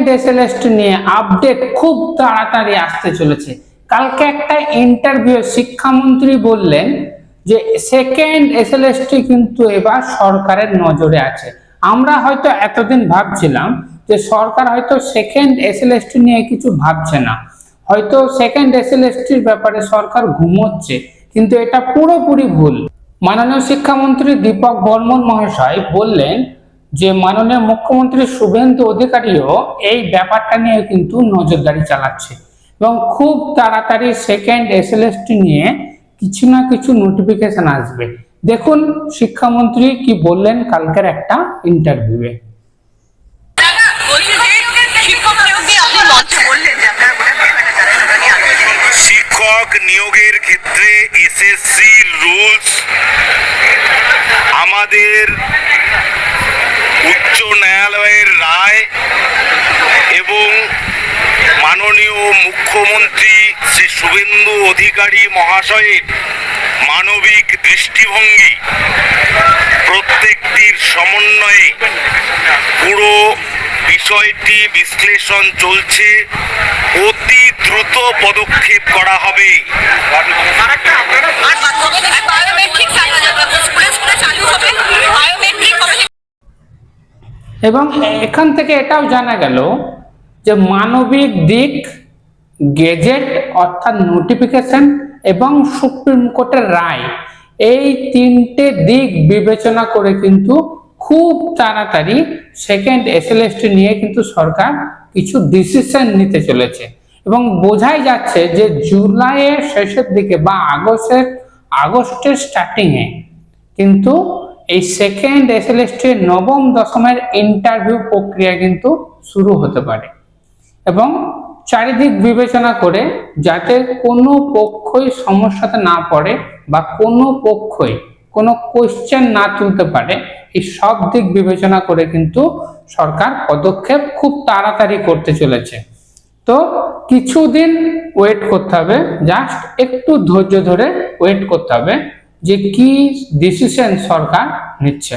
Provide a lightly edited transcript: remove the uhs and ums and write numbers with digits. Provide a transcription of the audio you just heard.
Second SLST নিয়ে update খুব তাড়াতাড়ি আসতে চলেছে। কালকে একটা ইন্টারভিউ শিক্ষামন্ত্রী বললেন যে সেকেন্ড এসএলএসটি কিন্তু এবার সরকারের নজরে আছে। আমরা হয়তো এতদিন ভাবছিলাম যে সরকার হয়তো সেকেন্ড এসএলএসটি নিয়ে কিছু ভাবছে না, হয়তো সেকেন্ড এসএলএসটির ব্যাপারে সরকার ঘুমোচ্ছে, কিন্তু এটা পুরোপুরি ভুল। মাননীয় শিক্ষামন্ত্রী দীপক বর্মন মহাশয় বললেন যে মাননীয় মুখ্যমন্ত্রী শুভেন্দু অধিকারীও এই ব্যাপারটা নিয়ে কিন্তু নজরদারি চালাচ্ছে এবং খুব তাড়াতাড়ি সেকেন্ড এসএলএসটি নিয়ে কিছু না কিছু নোটিফিকেশন আসবে। দেখুন শিক্ষামন্ত্রী কি বললেন কালকের একটা ইন্টারভিউয়ে। শিক্ষক নিয়োগের ক্ষেত্রে এসএসসি রুলস আমাদের উচ্চ ন্যায়ালয়ের রায় এবং মাননীয় মুখ্যমন্ত্রী শ্রী শুভেন্দু অধিকারী মহাশয়ের মানবিক দৃষ্টিভঙ্গি প্রত্যেকটির সমন্বয়ে পুরো বিষয়টি বিশ্লেষণ চলছে। অতি দ্রুত পদক্ষেপ করা হবে। এবং এখান থেকে এটাও জানা গেল যে মানবিক দিক, গেজেট অর্থাৎ নোটিফিকেশন এবং সুপ্রিম কোর্টের রায়, এই তিনটে দিক বিবেচনা করে কিন্তু খুব তাড়াতাড়ি সেকেন্ড এসএলএসটি নিয়ে কিন্তু সরকার কিছু ডিসিশন নিতে চলেছে। এবং বোঝাই যাচ্ছে যে জুলাইয়ের শেষের দিকে বা আগস্টের স্টার্টিংয়ে কিন্তু এই সেকেন্ড এসএলএসটি নবম দশমের ইন্টারভিউ প্রক্রিয়া কিন্তু শুরু হতে পারে। এবং চারিদিক বিবেচনা করে যাতে কোনো পক্ষই সমস্যাতে না পড়ে বা কোনো পক্ষই কোনো কোশ্চেন না তুলতে পারে, এই সব দিক বিবেচনা করে কিন্তু সরকার পদক্ষেপ খুব তাড়াতাড়ি করতে চলেছে। তো কিছুদিন ওয়েট করতে হবে, জাস্ট একটু ধৈর্য ধরে ওয়েট করতে হবে যে কি ডিসিশন সরকার নিচ্ছে।